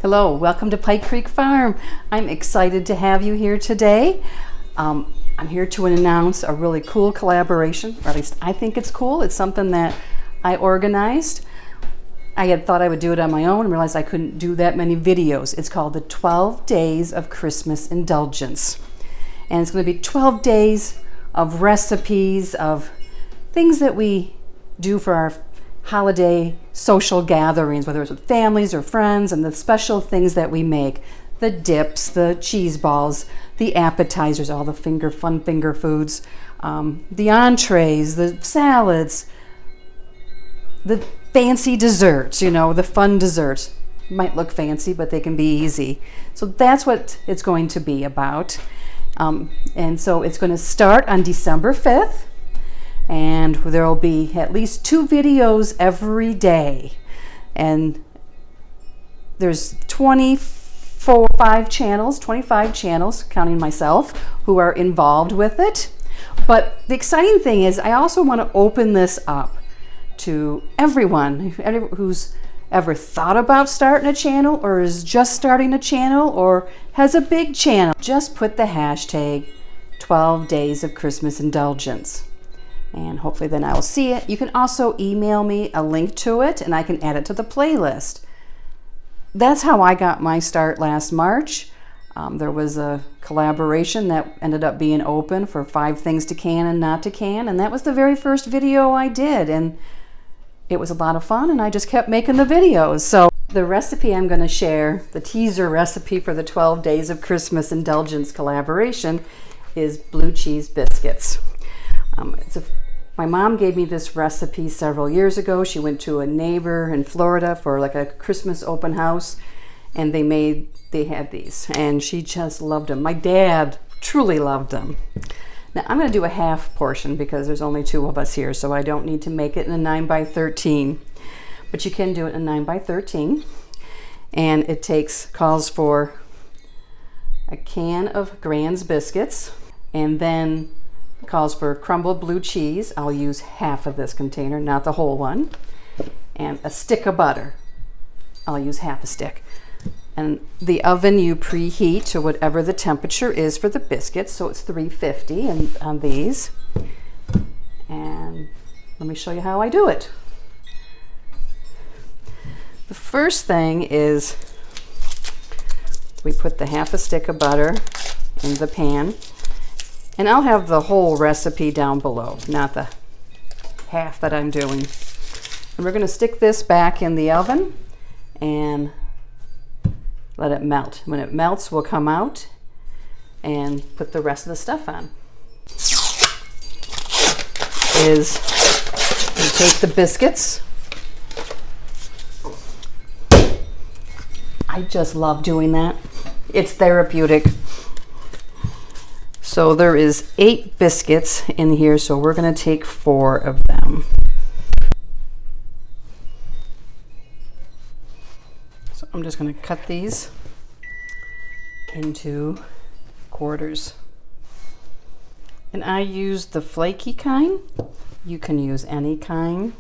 Hello, welcome to Pike Creek Farm. I'm excited to have you here today. I'm here to announce a really cool collaboration, or at least I think it's cool. It's something that I organized. I had thought I would do it on my own and realized I couldn't do that many videos. It's called the 12 Days of Christmas Indulgence. And it's going to be 12 days of recipes, of things that we do for our holiday social gatherings, whether it's with families or friends, and the special things that we make. The dips, the cheese balls, the appetizers, all the fun finger foods, the entrees, the salads, the fancy desserts, the fun desserts. Might look fancy, but they can be easy. So that's what it's going to be about. And so it's going to start on December 5th. And there will be at least 2 videos every day. And there's 25 channels, counting myself, who are involved with it. But the exciting thing is I also want to open this up to everyone who's ever thought about starting a channel, or is just starting a channel, or has a big channel. Just put the hashtag 12 Days of Christmas Indulgence. And hopefully then I will see it. You can also email me a link to it and I can add it to the playlist. That's how I got my start last March. There was a collaboration that ended up being open for 5 things to can and not to can, and that was the very first video I did, and it was a lot of fun, and I just kept making the videos. So the recipe I'm going to share, the teaser recipe for the 12 Days of Christmas Indulgence collaboration, is blue cheese biscuits. My mom gave me this recipe several years ago. She went to a neighbor in Florida for like a Christmas open house, and they had these, and she just loved them. My dad truly loved them. Now I'm going to do a half portion because there's only 2 of us here, so I don't need to make it in a 9 by 13, but you can do it in a 9 by 13, and it calls for a can of Grand's biscuits, and then calls for crumbled blue cheese. I'll use half of this container, not the whole one. And a stick of butter. I'll use half a stick. And the oven you preheat to whatever the temperature is for the biscuits. So it's 350 on these. And let me show you how I do it. The first thing is we put the half a stick of butter in the pan. And I'll have the whole recipe down below, not the half that I'm doing. And we're going to stick this back in the oven and let it melt. When it melts, we'll come out and put the rest of the stuff on. You take the biscuits. I just love doing that. It's therapeutic. So there is 8 biscuits in here, so we're going to take 4 of them. So I'm just going to cut these into quarters. And I use the flaky kind. You can use any kind.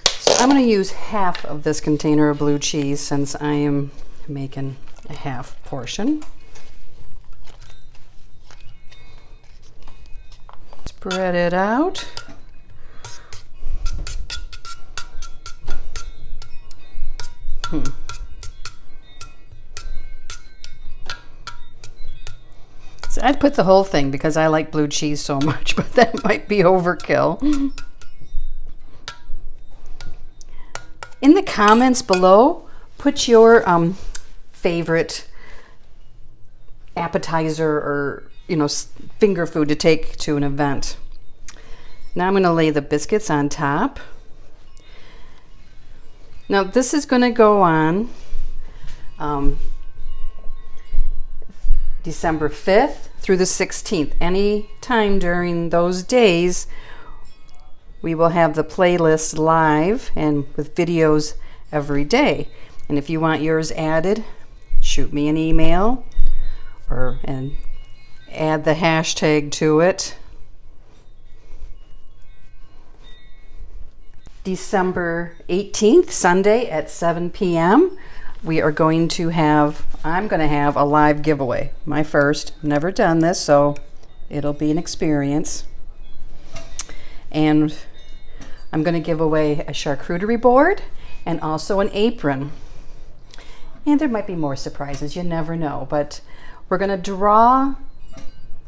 So I'm going to use half of this container of blue cheese since I am making a half portion. Spread it out. So I'd put the whole thing because I like blue cheese so much, but that might be overkill. In the comments below, put your favorite appetizer or finger food to take to an event. Now I'm going to lay the biscuits on top. Now this is going to go on December 5th through the 16th. Any time during those days, we will have the playlist live and with videos every day. And if you want yours added, shoot me an email and add the hashtag to it. December 18th, Sunday at 7 p.m. we are going to have, I'm going to have a live giveaway. My first, never done this, so it'll be an experience. And I'm going to give away a charcuterie board and also an apron. And there might be more surprises, you never know. But we're going to draw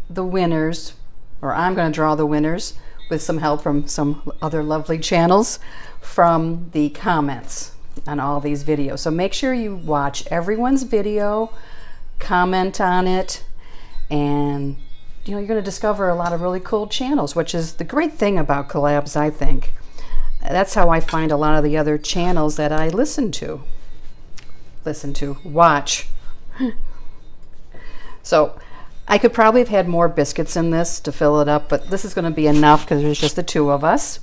the winners, or I'm going to draw the winners with some help from some other lovely channels from the comments on all these videos. So make sure you watch everyone's video, comment on it, and you're going to discover a lot of really cool channels, which is the great thing about collabs, I think. That's how I find a lot of the other channels that I watch. So I could probably have had more biscuits in this to fill it up, but this is going to be enough because there's just the two of us.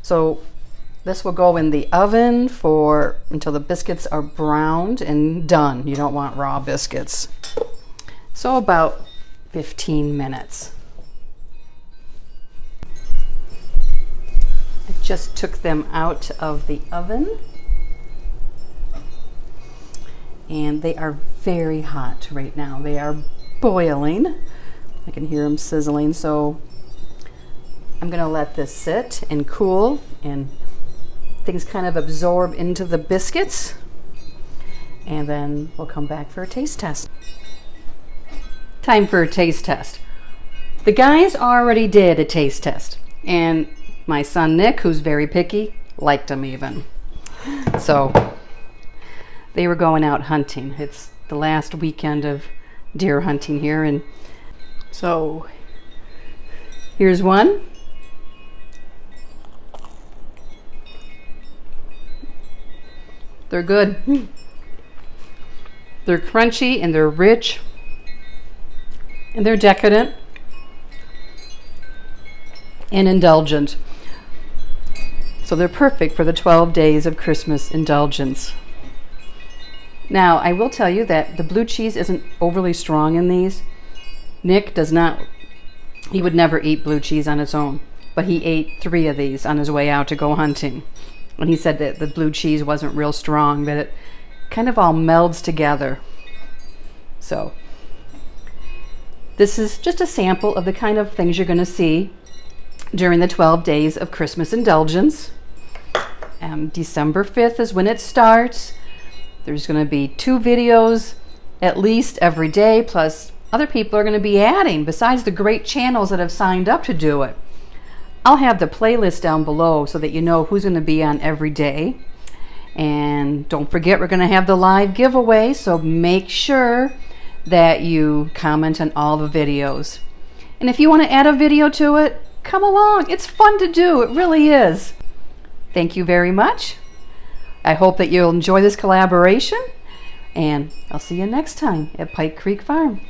So this will go in the oven until the biscuits are browned and done. You don't want raw biscuits. So about 15 minutes. I just took them out of the oven. And they are very hot right now. They are boiling. I can hear them sizzling. So I'm going to let this sit and cool and things kind of absorb into the biscuits. And then we'll come back for a taste test. Time for a taste test. The guys already did a taste test. And my son Nick, who's very picky, liked them even. So they were going out hunting. It's the last weekend of deer hunting here, and so here's one. They're good. They're crunchy and they're rich and they're decadent and indulgent. So they're perfect for the 12 days of Christmas indulgence. Now, I will tell you that the blue cheese isn't overly strong in these. Nick does not, he would never eat blue cheese on its own, but he ate 3 of these on his way out to go hunting. And he said that the blue cheese wasn't real strong, that it kind of all melds together. So, this is just a sample of the kind of things you're going to see during the 12 days of Christmas indulgence. December 5th is when it starts. There's going to be 2 videos at least every day, plus other people are going to be adding, besides the great channels that have signed up to do it. I'll have the playlist down below so that you know who's going to be on every day. And don't forget, we're going to have the live giveaway, so make sure that you comment on all the videos. And if you want to add a video to it, come along. It's fun to do. It really is. Thank you very much. I hope that you'll enjoy this collaboration, and I'll see you next time at Pike Creek Farm.